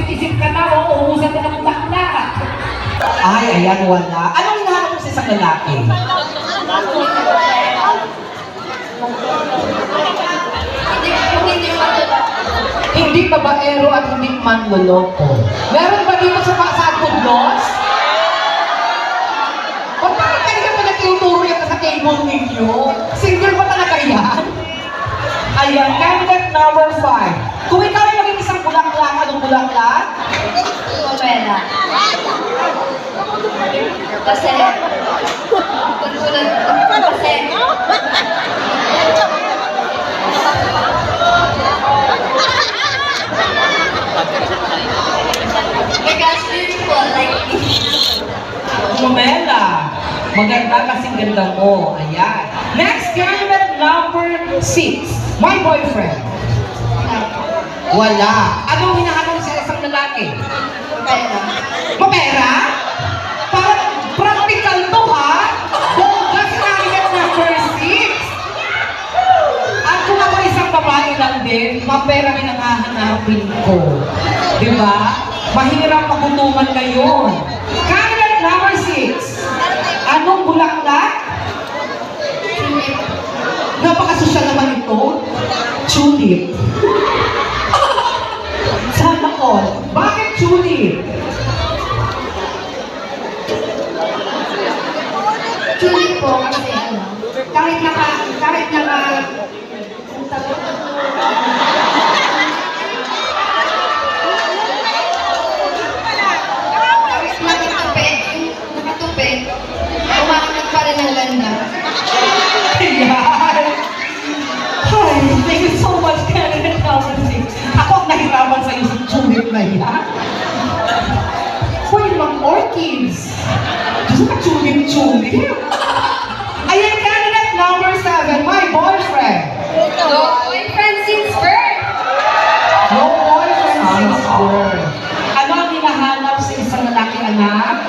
Isip-isip ka na, o uusan ka ng bulaklak. Ay, ayan, wala. Anong hinahanap mo sa isang lalaki? Hindi babaero at hindi manloloko. Meron ba dito sa Pudlos? O bakit kanina pa nagtuturo yan sa table ninyo? Single ba talaga yan? Ayan, candidate number 5. Kung ikaw ay maging isang bulaklak, anong bulaklak? Pamela. Kasi, because beautiful like Pamela. Maganda kasing ganda mo. Ayan. Next, candidate number 6. My boyfriend. Wala. Anong hinahanap sa isang lalaki? Pamela. Mapera? Parang practical to, ha? Bongga si candidate number 6. At kung ako isang babae lang din, mapera rin ang hahanapin ko. Diba? Mahirap magutuman ngayon. Candidate number 6. Anong bulaklak? Napakasosyal naman ito. Tulip. Sana all. Bakit tulip? Tulip po kasi ano, kahit naka, nakatupi, umaangat pa rin ang ganda. Ayan. Hi, thank you so much, candidate number 6. Ako ang nahirapan sa iyo sa tulip na yan. Pwede mang orchids. Gusto ka tulip-tulip? Ayan, candidate number 7, my boyfriend. No boyfriend since birth. No boyfriend since birth. Ano ang hinahanap sa isang lalaki, anak?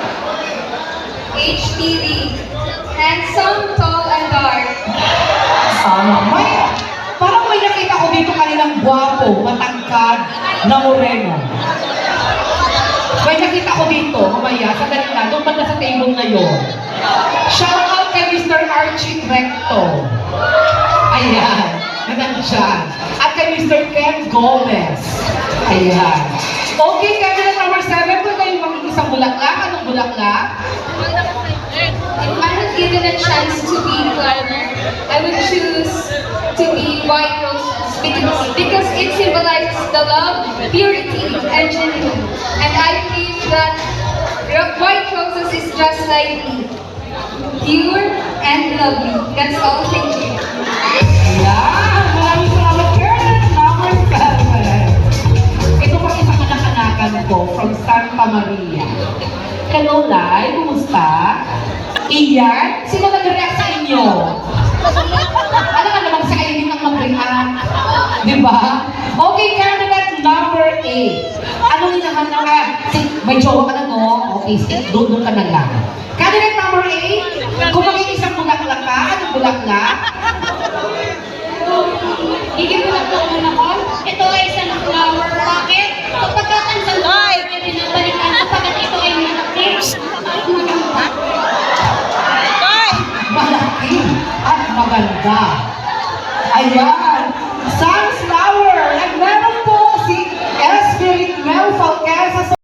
HTV. Handsome, tall, and dark. Parang may nakita ko dito kanilang gwapo, matangkad, na moreno. May nakita ko dito, mamaya, sa kanila, doon banda sa table na yun. Shout out kay Mr. Archie Recto. Ayan, nandiyan. At kay Mr. Ken Gomez. Ayan. Okay, candidate number 7, kung kayo magiging isang bulaklak, anong bulaklak? If I had given a chance to be climber, I would choose to be white roses because it symbolizes the love, purity, and genuine. And I believe that white roses is just like me, pure and lovely. That's all. Thank you. Ayan, maraming salamat, candidate number 7. Ito pa isang anak-anakan ko from Santa Maria. Hello, Lai. Kumusta? Iyan? Sino nag-react sa inyo? Ano ka naman sa kayo din ang mag-react? Diba? Okay, candidate number 8. Anong hinahanap ka? May jowa ka na, no? Okay, doon ka na lang. Candidate number 8. Kung maging isang bulaklak ka, anong bulaklak? Higit mo na po muna ko. Ito ay isang flower rocket. Kapag katansan ko, pwede na balikan kapag ito ay malaki. Malaki at maganda. Ayan.